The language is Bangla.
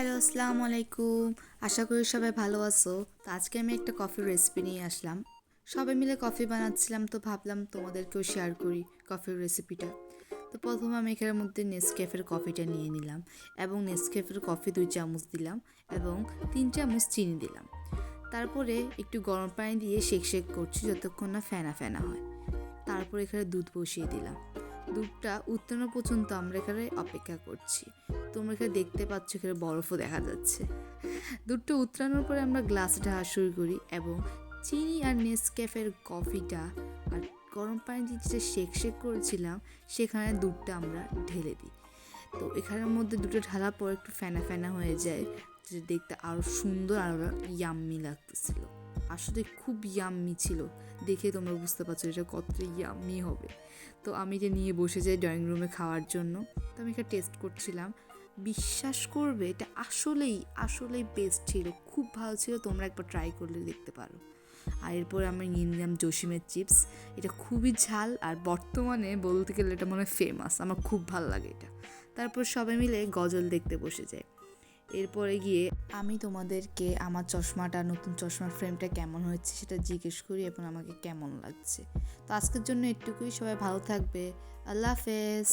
হ্যালো, আসসালামু আলাইকুম। আশা করি সবাই ভালো আছো। তো আজকে আমি একটা কফির রেসিপি নিয়ে আসলাম। সবাই মিলে কফি বানাচ্ছিলাম, তো ভাবলাম তোমাদেরকেও শেয়ার করি কফির রেসিপিটা। তো প্রথমে আমি এখানের মধ্যে নেসক্যাফের কফিটা নিয়ে নিলাম এবং নেসক্যাফের কফি 2 চামচ দিলাম এবং 3 চামচ চিনি দিলাম। তারপরে একটু গরম পানি দিয়ে শেক করছি যতক্ষণ না ফেনা ফেনা হয়। তারপর এখানে দুধ বসিয়ে দিলাম। দুধটা উত্তানো পর্যন্ত আমরা এখানে অপেক্ষা করছি। তোমরা এখানে দেখতে পাচ্ছ, এখানে বরফও দেখা যাচ্ছে। দুধটা উতরানোর পরে আমরা গ্লাসে ঢালা শুরু করি এবং চিনি আর নেসক্যাফের কফিটা আর গরম পানি দিয়ে যেটা শেক করেছিলাম সেখানে দুধটা আমরা ঢেলে দিই। তো এখানের মধ্যে দুটো ঢালার পর একটু ফেনা ফেনা হয়ে যায়, যেটা দেখতে আরও সুন্দর আর ইয়াম্মি লাগতেছিল। আসলে খুব ইয়াম্মি ছিল, দেখে তোমরা বুঝতে পারছো এটা কতটা ইয়াম্মি হবে। তো আমি এটা নিয়ে বসে যাই ড্রয়িং রুমে খাওয়ার জন্য। তো আমি এটা টেস্ট করছিলাম, বিশ্বাস করবে এটা আসলেই বেস্ট ছিল, খুব ভালো ছিল। তোমরা একবার ট্রাই করলে দেখতে পারো। আর এরপর আমি নিয়ে নিলাম জসিমের চিপস। এটা খুবই ঝাল আর বর্তমানে বলতে গেলে এটা মনে হয় ফেমাস, আমার খুব ভালো লাগে এটা। তারপর সবাই মিলে গজল দেখতে বসে যায়। এরপরে গিয়ে আমি তোমাদেরকে আমার চশমাটা, নতুন চশমার ফ্রেমটা কেমন হয়েছে সেটা জিজ্ঞেস করি এবং আমাকে কেমন লাগছে। তো আজকের জন্য এটুকুই, সবাই ভালো থাকবে। আল্লাহ হাফেজ।